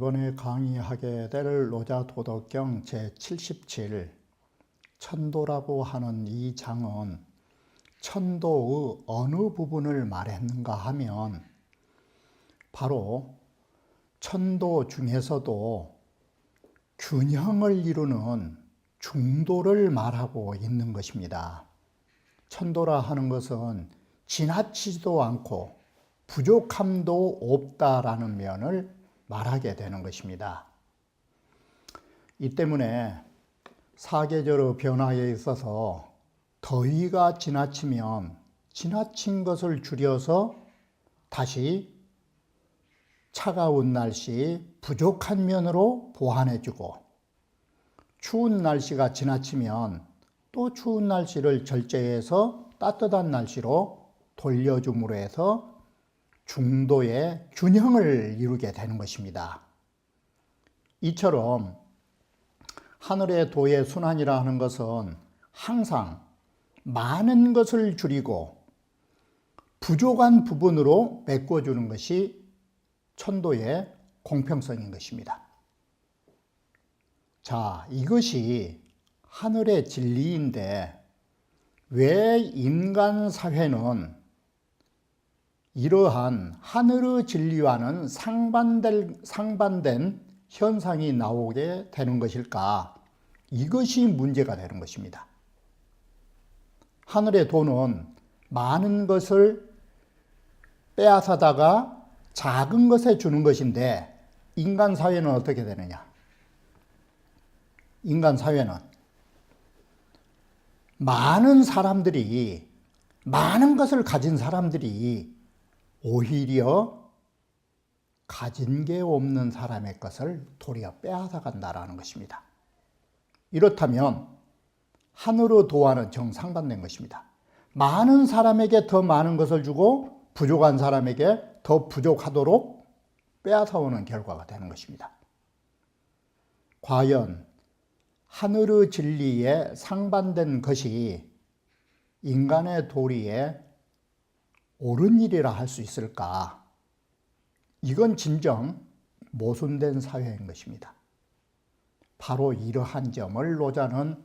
이번에 강의하게 될 노자도덕경 제77 천도라고 하는 이 장은 천도의 어느 부분을 말했는가 하면 바로 천도 중에서도 균형을 이루는 중도를 말하고 있는 것입니다. 천도라 하는 것은 지나치지도 않고 부족함도 없다라는 면을 말하게 되는 것입니다. 이 때문에 사계절의 변화에 있어서 더위가 지나치면 지나친 것을 줄여서 다시 차가운 날씨, 부족한 면으로 보완해주고, 추운 날씨가 지나치면 또 추운 날씨를 절제해서 따뜻한 날씨로 돌려줌으로 해서 중도의 균형을 이루게 되는 것입니다. 이처럼 하늘의 도의 순환이라 하는 것은 항상 많은 것을 줄이고 부족한 부분으로 메꿔주는 것이 천도의 공평성인 것입니다. 자, 이것이 하늘의 진리인데 왜 인간 사회는 이러한 하늘의 진리와는 상반된 현상이 나오게 되는 것일까? 이것이 문제가 되는 것입니다. 하늘의 도는 많은 것을 빼앗아다가 작은 것에 주는 것인데 인간 사회는 어떻게 되느냐? 인간 사회는 많은 사람들이, 많은 것을 가진 사람들이 오히려 가진 게 없는 사람의 것을 도리어 빼앗아 간다라는 것입니다. 이렇다면 하늘의 도와는 정상반된 것입니다. 많은 사람에게 더 많은 것을 주고 부족한 사람에게 더 부족하도록 빼앗아 오는 결과가 되는 것입니다. 과연 하늘의 진리에 상반된 것이 인간의 도리에 옳은 일이라 할 수 있을까? 이건 진정 모순된 사회인 것입니다. 바로 이러한 점을 노자는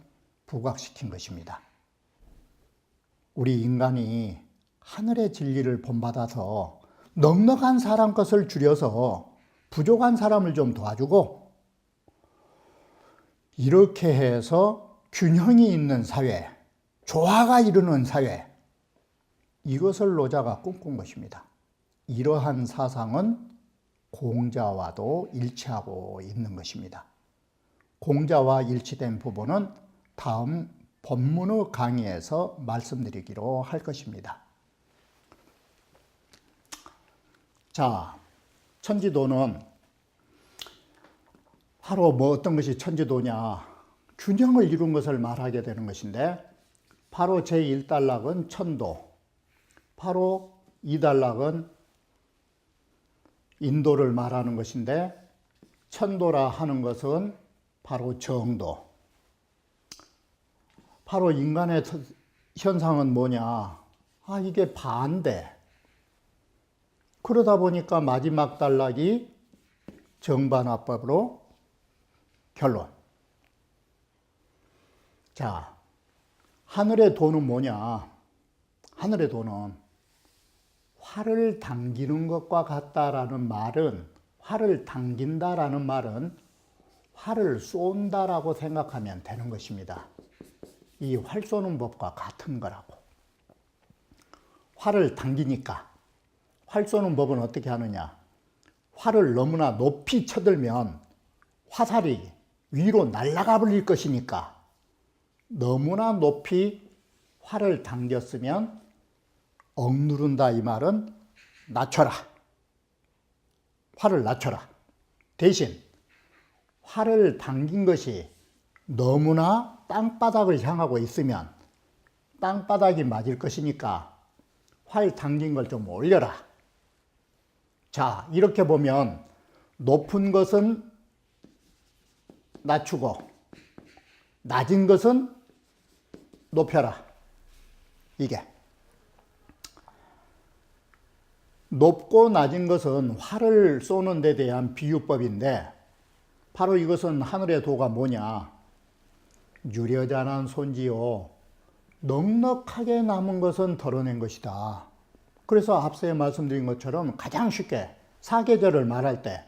부각시킨 것입니다. 우리 인간이 하늘의 진리를 본받아서 넉넉한 사람 것을 줄여서 부족한 사람을 좀 도와주고 이렇게 해서 균형이 있는 사회, 조화가 이루는 사회, 이것을 노자가 꿈꾼 것입니다. 이러한 사상은 공자와도 일치하고 있는 것입니다. 공자와 일치된 부분은 다음 본문의 강의에서 말씀드리기로 할 것입니다. 자, 천지도는 바로 어떤 것이 천지도냐? 균형을 이룬 것을 말하게 되는 것인데 바로 제1단락은 천도, 바로 2단락은 인도를 말하는 것인데 천도라 하는 것은 바로 정도. 바로 인간의 현상은 뭐냐? 이게 반대. 그러다 보니까 마지막 단락이 정반화법으로 결론. 자, 하늘의 도는 뭐냐? 하늘의 도는 활을 당기는 것과 같다라는 말은, 활을 당긴다라는 말은 활을 쏜다라고 생각하면 되는 것입니다. 이 활 쏘는 법과 같은 거라고. 활을 당기니까 활 쏘는 법은 어떻게 하느냐? 활을 너무나 높이 쳐들면 화살이 위로 날아가 버릴 것이니까 너무나 높이 활을 당겼으면 억누른다 이 말은 낮춰라. 활을 낮춰라. 대신 활을 당긴 것이 너무나 땅바닥을 향하고 있으면 땅바닥이 맞을 것이니까 활 당긴 걸 좀 올려라. 자, 이렇게 보면 높은 것은 낮추고 낮은 것은 높여라. 이게 높고 낮은 것은 활을 쏘는 데 대한 비유법인데, 바로 이것은 하늘의 도가 뭐냐? 유려잔한 손지요 넉넉하게 남은 것은 덜어낸 것이다. 그래서 앞서 말씀드린 것처럼 가장 쉽게 사계절을 말할 때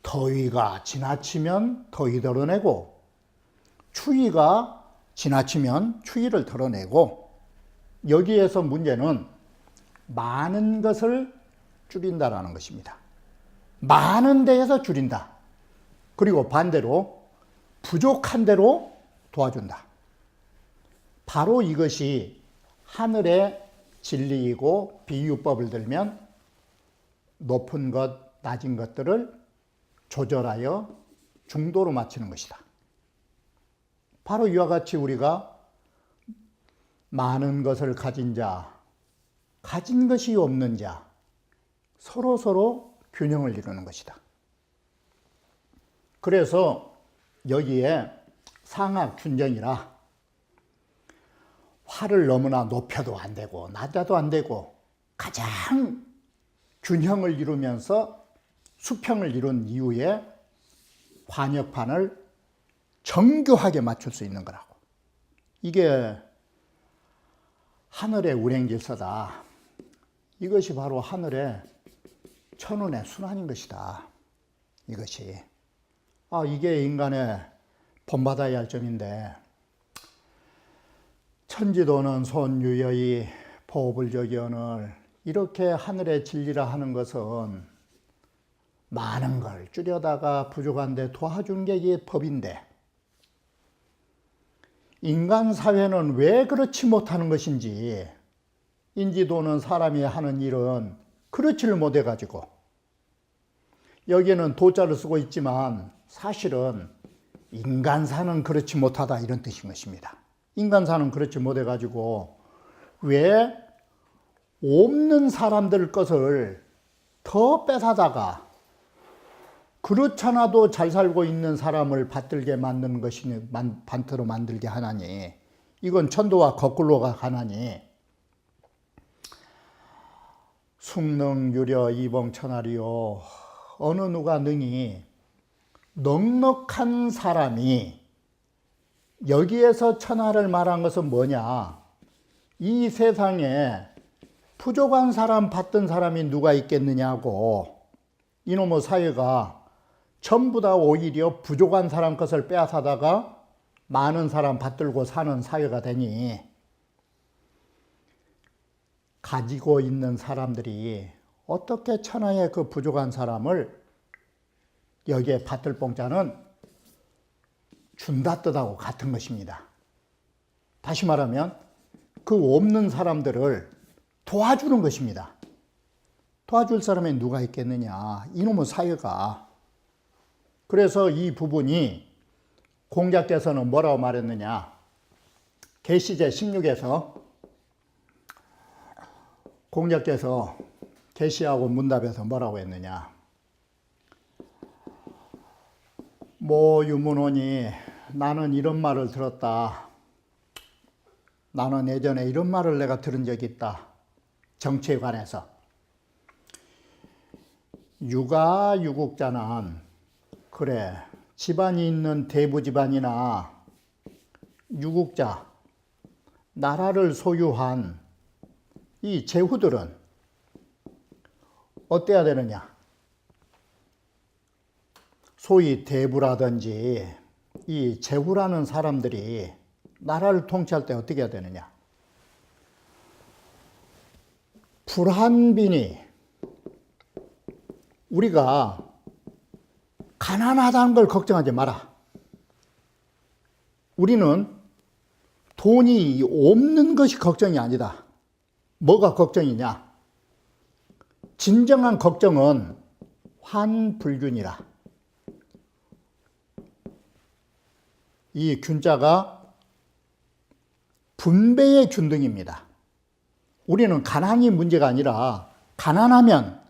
더위가 지나치면 더위 덜어내고, 추위가 지나치면 추위를 덜어내고, 여기에서 문제는 많은 것을 줄인다라는 것입니다. 많은 데에서 줄인다. 그리고 반대로 부족한 대로 도와준다. 바로 이것이 하늘의 진리이고, 비유법을 들면 높은 것, 낮은 것들을 조절하여 중도로 맞추는 것이다. 바로 이와 같이 우리가 많은 것을 가진 자, 가진 것이 없는 자, 서로 균형을 이루는 것이다. 그래서 여기에 상하균정이라 활을 너무나 높여도 안 되고 낮아도 안 되고 가장 균형을 이루면서 수평을 이룬 이후에 관역판을 정교하게 맞출 수 있는 거라고. 이게 하늘의 운행질서다. 이것이 바로 하늘의 천운의 순환인 것이다. 이것이. 이게 인간의 본받아야 할 점인데, 천지도는 손유여의 보불적이오늘, 이렇게 하늘의 진리라 하는 것은 많은 걸 줄여다가 부족한데 도와준 게 이게 법인데, 인간 사회는 왜 그렇지 못하는 것인지, 인지도는 사람이 하는 일은 그렇지를 못해가지고, 여기에는 도자를 쓰고 있지만 사실은 인간사는 그렇지 못하다, 이런 뜻인 것입니다. 인간사는 그렇지 못해가지고 왜 없는 사람들 것을 더 뺏어다가 그렇잖아도 잘 살고 있는 사람을 받들게 만드는 것이, 반트로 만들게 하나니, 이건 천도와 거꾸로가 가나니, 숙능유려 이봉천하리요, 어느 누가 능히 넉넉한 사람이, 여기에서 천하를 말한 것은 뭐냐? 이 세상에 부족한 사람 받던 사람이 누가 있겠느냐고, 이놈의 사회가 전부 다 오히려 부족한 사람 것을 빼앗아다가 많은 사람 받들고 사는 사회가 되니, 가지고 있는 사람들이 어떻게 천하의 그 부족한 사람을 여기에 받들 봉자는 준다 뜻하고 같은 것입니다. 다시 말하면 그 없는 사람들을 도와주는 것입니다. 도와줄 사람이 누가 있겠느냐? 이놈의 사회가. 그래서 이 부분이 공자께서는 뭐라고 말했느냐? 계시제 16에서 공자께서 계시하고 문답에서 뭐라고 했느냐? 모 유문호니, 나는 이런 말을 들었다. 나는 예전에 이런 말을 내가 들은 적이 있다. 정치에 관해서. 유가유국자는, 그래, 집안이 있는 대부 집안이나 유국자, 나라를 소유한 이 제후들은 어때야 되느냐? 소위 대부라든지 이 제후라는 사람들이 나라를 통치할 때 어떻게 해야 되느냐? 불한빈이, 우리가 가난하다는 걸 걱정하지 마라. 우리는 돈이 없는 것이 걱정이 아니다. 뭐가 걱정이냐? 진정한 걱정은 환불균이라. 이 균자가 분배의 균등입니다. 우리는 가난이 문제가 아니라 가난하면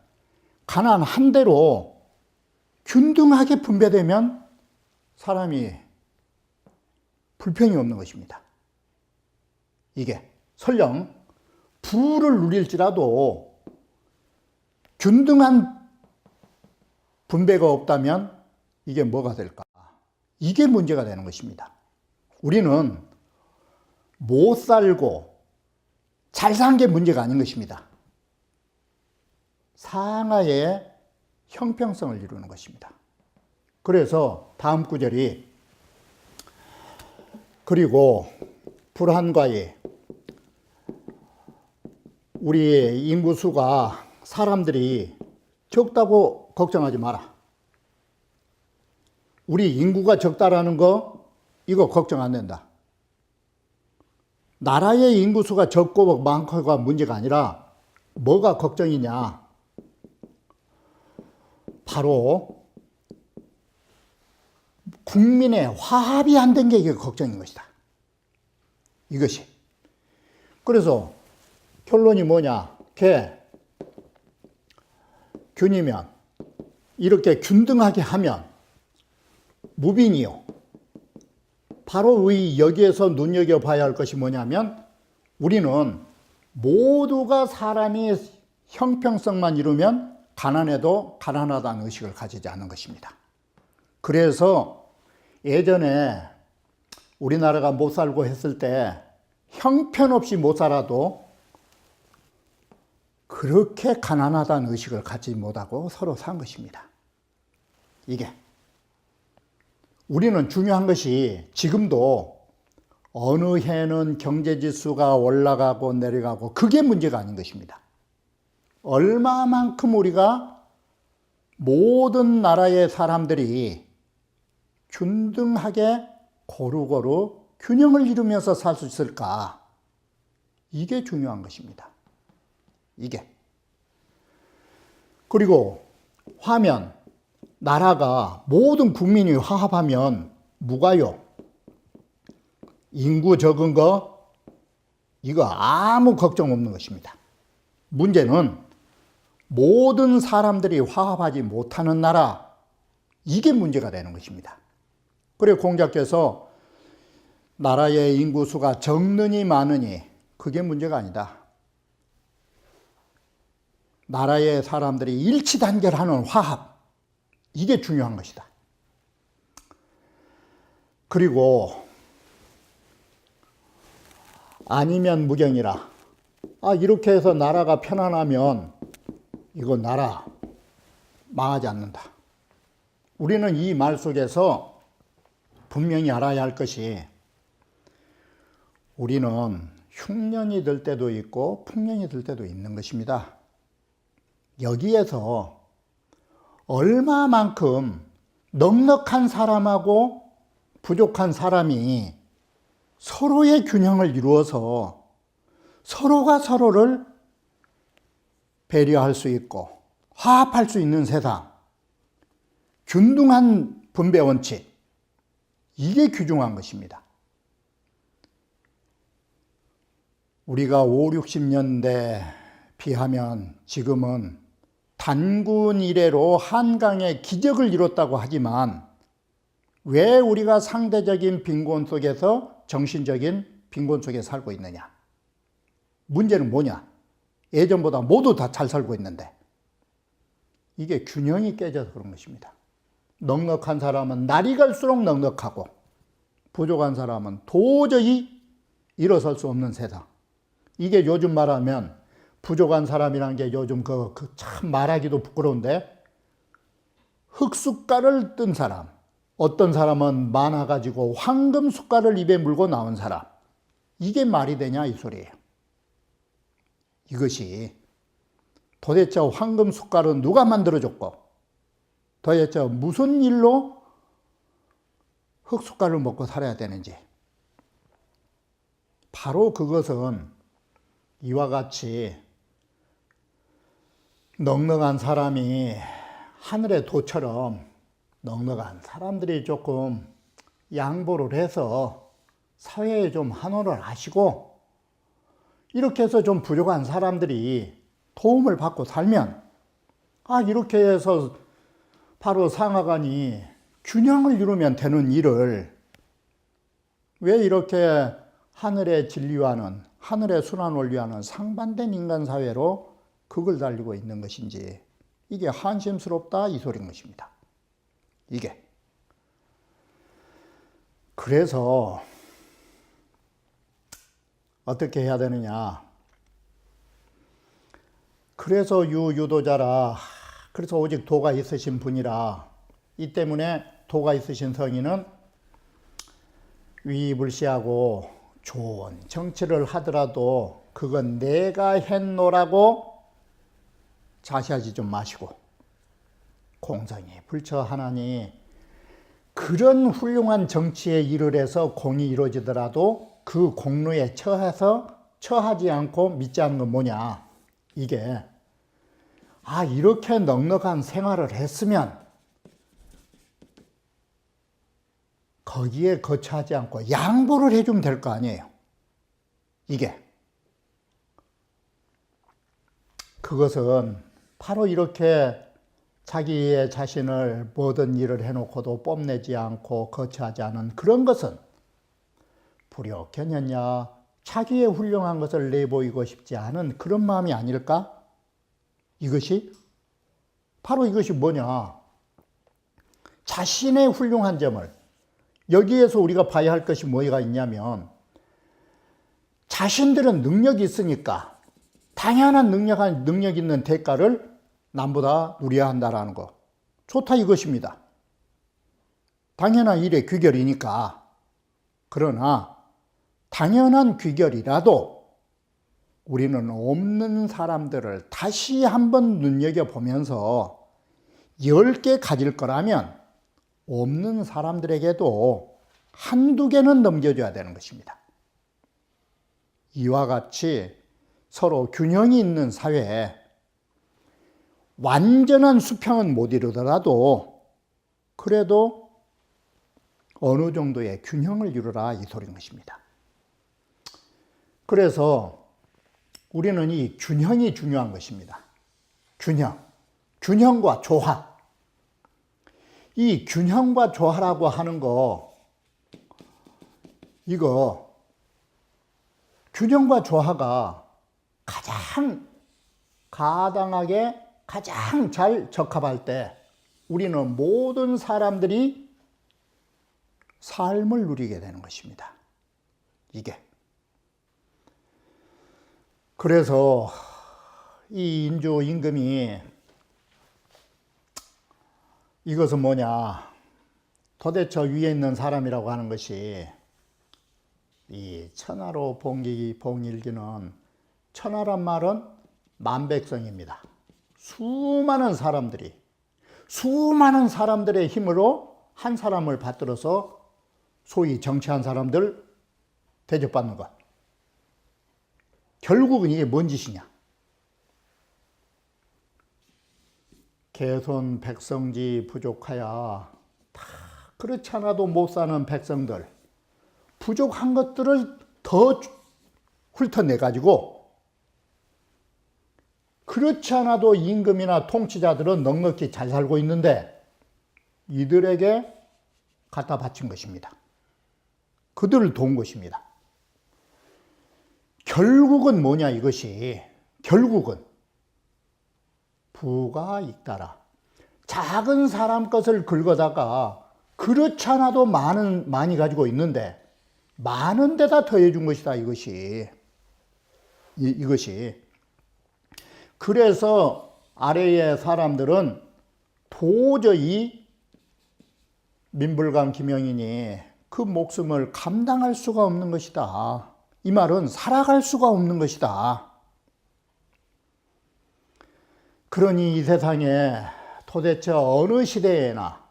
가난한 대로 균등하게 분배되면 사람이 불평이 없는 것입니다. 이게 설령 부를 누릴지라도 균등한 분배가 없다면 이게 뭐가 될까? 이게 문제가 되는 것입니다. 우리는 못 살고 잘 산 게 문제가 아닌 것입니다. 상하의 형평성을 이루는 것입니다. 그래서 다음 구절이 그리고 불한과의 우리 인구수가 사람들이 적다고 걱정하지 마라. 우리 인구가 적다라는 거 이거 걱정 안 된다. 나라의 인구수가 적고 많고가 문제가 아니라 뭐가 걱정이냐? 바로 국민의 화합이 안 된 게 이게 걱정인 것이다. 이것이. 그래서 결론이 뭐냐? 균이면 이렇게 균등하게 하면 무빈이요. 바로 여기에서 눈여겨봐야 할 것이 뭐냐면 우리는 모두가 사람이 형평성만 이루면 가난해도 가난하다는 의식을 가지지 않는 것입니다. 그래서 예전에 우리나라가 못 살고 했을 때 형편없이 못 살아도 그렇게 가난하다는 의식을 갖지 못하고 서로 산 것입니다. 이게. 우리는 중요한 것이 지금도 어느 해는 경제지수가 올라가고 내려가고 그게 문제가 아닌 것입니다. 얼마만큼 우리가 모든 나라의 사람들이 균등하게 고루고루 균형을 이루면서 살 수 있을까? 이게 중요한 것입니다. 이게. 그리고 화면, 나라가 모든 국민이 화합하면 무가요. 인구 적은 거 이거 아무 걱정 없는 것입니다. 문제는 모든 사람들이 화합하지 못하는 나라 이게 문제가 되는 것입니다. 그리고 공자께서 나라의 인구수가 적느니 많으니 그게 문제가 아니다. 나라의 사람들이 일치단결하는 화합 이게 중요한 것이다. 그리고 아니면 무경이라. 이렇게 해서 나라가 편안하면 이거 나라 망하지 않는다. 우리는 이 말 속에서 분명히 알아야 할 것이 우리는 흉년이 들 때도 있고 풍년이 들 때도 있는 것입니다. 여기에서 얼마만큼 넉넉한 사람하고 부족한 사람이 서로의 균형을 이루어서 서로가 서로를 배려할 수 있고 화합할 수 있는 세상, 균등한 분배 원칙, 이게 귀중한 것입니다. 우리가 5, 60년대 비하면 지금은 단군 이래로 한강의 기적을 이뤘다고 하지만 왜 우리가 상대적인 빈곤 속에서 정신적인 빈곤 속에 살고 있느냐? 문제는 뭐냐? 예전보다 모두 다 잘 살고 있는데 이게 균형이 깨져서 그런 것입니다. 넉넉한 사람은 날이 갈수록 넉넉하고 부족한 사람은 도저히 일어설 수 없는 세상. 이게 요즘 말하면 부족한 사람이란 게 요즘 참 말하기도 부끄러운데 흙숟가락을 뜬 사람, 어떤 사람은 많아가지고 황금 숟가락을 입에 물고 나온 사람, 이게 말이 되냐 이 소리예요. 이것이 도대체 황금 숟가락은 누가 만들어줬고 도대체 무슨 일로 흙숟가락을 먹고 살아야 되는지, 바로 그것은 이와 같이 넉넉한 사람이 하늘의 도처럼 넉넉한 사람들이 조금 양보를 해서 사회에 좀 환호를 하시고 이렇게 해서 좀 부족한 사람들이 도움을 받고 살면 이렇게 해서 바로 상하간이 균형을 이루면 되는 일을 왜 이렇게 하늘의 진리와는 하늘의 순환 원리와는 상반된 인간 사회로 극을 달리고 있는 것인지 이게 한심스럽다 이 소리인 것입니다. 이게 그래서 어떻게 해야 되느냐. 그래서 유도자라 그래서 오직 도가 있으신 분이라 이 때문에 도가 있으신 성인은 위불시하고 좋은 정치를 하더라도 그건 내가 했노라고 자시하지 좀 마시고 공성이 불처하나니 그런 훌륭한 정치에 일을 해서 공이 이루어지더라도 그 공로에 처하지 않고 믿지 않는 건 뭐냐. 이게 이렇게 넉넉한 생활을 했으면 거기에 거처하지 않고 양보를 해주면 될 거 아니에요. 이게 그것은 바로 이렇게 자기의 자신을 모든 일을 해놓고도 뽐내지 않고 거처하지 않은 그런 것은 불효견였냐 자기의 훌륭한 것을 내보이고 싶지 않은 그런 마음이 아닐까? 이것이 바로 이것이 뭐냐? 자신의 훌륭한 점을 여기에서 우리가 봐야 할 것이 뭐가 있냐면 자신들은 능력이 있으니까 당연한 능력 있는 대가를 남보다 누려야 한다라는 거. 좋다 이것입니다. 당연한 일의 귀결이니까. 그러나 당연한 귀결이라도 우리는 없는 사람들을 다시 한번 눈여겨보면서 10개 가질 거라면 없는 사람들에게도 한두 개는 넘겨줘야 되는 것입니다. 이와 같이 서로 균형이 있는 사회에 완전한 수평은 못 이루더라도 그래도 어느 정도의 균형을 이루라 이 소리인 것입니다. 그래서 우리는 이 균형이 중요한 것입니다. 균형과 조화. 이 균형과 조화라고 하는 거 이거 균형과 조화가 가장 가당하게 가장 잘 적합할 때 우리는 모든 사람들이 삶을 누리게 되는 것입니다. 이게. 그래서 이 인주 임금이 이것은 뭐냐. 도대체 위에 있는 사람이라고 하는 것이 이 천하로 봉일기는 천하란 말은 만백성입니다. 수많은 사람들의 힘으로 한 사람을 받들어서 소위 정치한 사람들 대접받는 것. 결국은 이게 뭔 짓이냐. 개손 백성지 부족하야. 다 그렇지 않아도 못 사는 백성들 부족한 것들을 더 훑어내가지고 그렇지 않아도 임금이나 통치자들은 넉넉히 잘 살고 있는데 이들에게 갖다 바친 것입니다. 그들을 도운 것입니다. 결국은 뭐냐 이것이. 결국은 부가 잇따라. 작은 사람 것을 긁어다가 그렇지 않아도 많이 가지고 있는데 많은 데다 더해 준 것이다 이것이. 이것이. 그래서 아래의 사람들은 도저히 민불강 김영인이 그 목숨을 감당할 수가 없는 것이다. 이 말은 살아갈 수가 없는 것이다. 그러니 이 세상에 도대체 어느 시대에나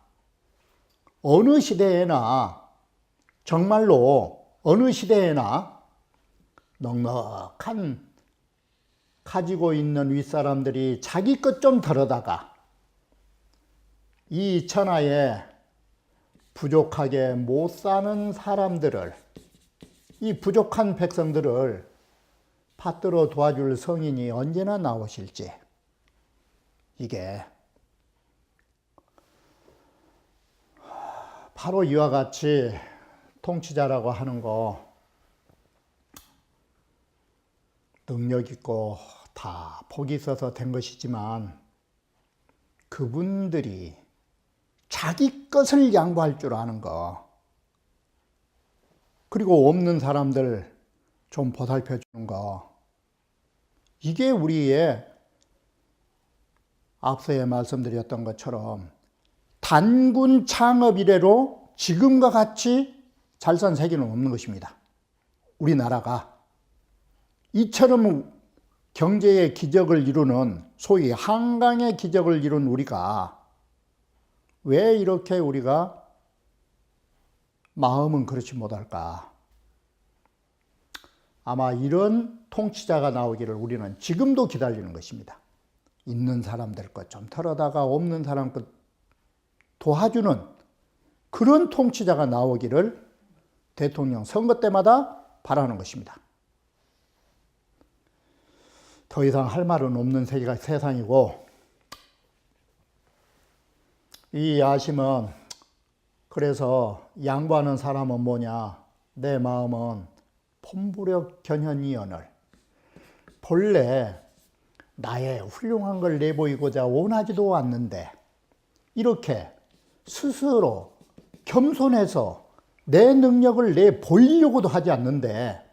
정말로 어느 시대에나 넉넉한 가지고 있는 윗사람들이 자기 것 좀 덜어다가 이 천하에 부족하게 못 사는 사람들을 이 부족한 백성들을 받들어 도와줄 성인이 언제나 나오실지, 이게 바로 이와 같이 통치자라고 하는 거 능력 있고 다 복이 있어서 된 것이지만 그분들이 자기 것을 양보할 줄 아는 거, 그리고 없는 사람들 좀 보살펴 주는 거, 이게 우리의 앞서에 말씀드렸던 것처럼 단군 창업 이래로 지금과 같이 잘 산 세계는 없는 것입니다. 우리나라가 이처럼 경제의 기적을 이루는, 소위 한강의 기적을 이룬 우리가 왜 이렇게 우리가 마음은 그렇지 못할까? 아마 이런 통치자가 나오기를 우리는 지금도 기다리는 것입니다. 있는 사람들 것 좀 털어다가 없는 사람 것 도와주는 그런 통치자가 나오기를 대통령 선거 때마다 바라는 것입니다. 더 이상 할 말은 없는 세상이고, 이 야심은, 그래서 양보하는 사람은 뭐냐? 내 마음은 폼부력 견현이언을, 본래 나의 훌륭한 걸 내보이고자 원하지도 않는데 이렇게 스스로 겸손해서 내 능력을 내보이려고도 하지 않는데,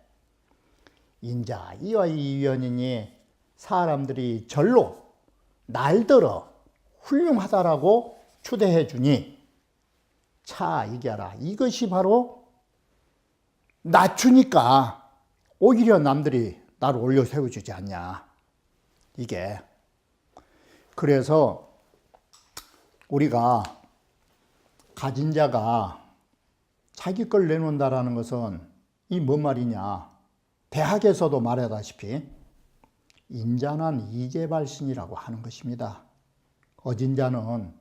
인자 이와 이 위원이니 사람들이 절로 날들어 훌륭하다라고 추대해 주니 차 이겨라. 이것이 바로 낮추니까 오히려 남들이 나를 올려 세워주지 않냐. 이게 그래서 우리가 가진 자가 자기 걸 내놓는다라는 것은 이 뭔 말이냐. 대학에서도 말하다시피 인자난 이재발신이라고 하는 것입니다. 어진 자는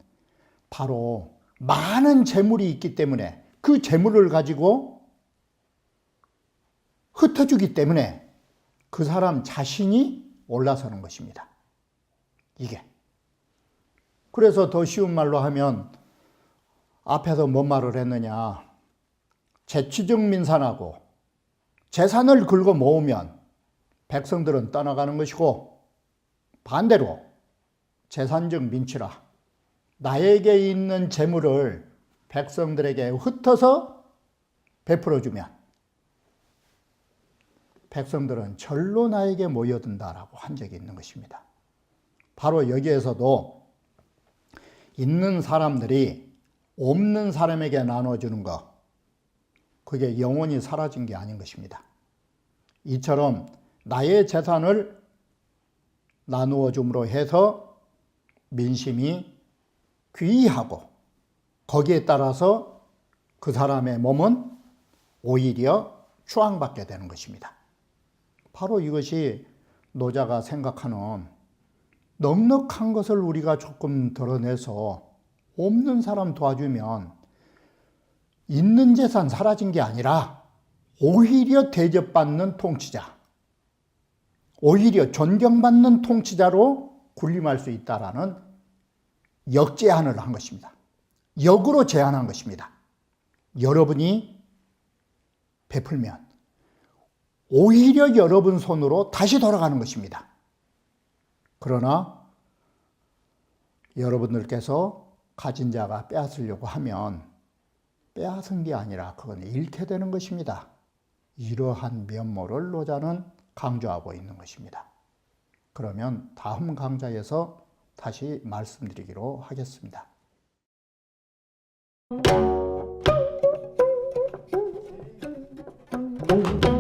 바로 많은 재물이 있기 때문에 그 재물을 가지고 흩어주기 때문에 그 사람 자신이 올라서는 것입니다. 이게. 그래서 더 쉬운 말로 하면 앞에서 뭔 말을 했느냐. 재취적 민산하고 재산을 긁어 모으면 백성들은 떠나가는 것이고, 반대로 재산적 민치라. 나에게 있는 재물을 백성들에게 흩어서 베풀어주면 백성들은 절로 나에게 모여든다라고 한 적이 있는 것입니다. 바로 여기에서도 있는 사람들이 없는 사람에게 나눠주는 것, 그게 영원히 사라진 게 아닌 것입니다. 이처럼 나의 재산을 나누어 줌으로 해서 민심이 귀하고 거기에 따라서 그 사람의 몸은 오히려 추앙받게 되는 것입니다. 바로 이것이 노자가 생각하는 넉넉한 것을 우리가 조금 드러내서 없는 사람 도와주면 있는 재산 사라진 게 아니라 오히려 대접받는 통치자, 오히려 존경받는 통치자로 군림할 수 있다라는 역제한을 한 것입니다. 역으로 제한한 것입니다. 여러분이 베풀면 오히려 여러분 손으로 다시 돌아가는 것입니다. 그러나 여러분들께서 가진 자가 빼앗으려고 하면 빼앗은 게 아니라 그건 잃게 되는 것입니다. 이러한 면모를 노자는 강조하고 있는 것입니다. 그러면 다음 강좌에서 다시 말씀드리기로 하겠습니다. Thank you.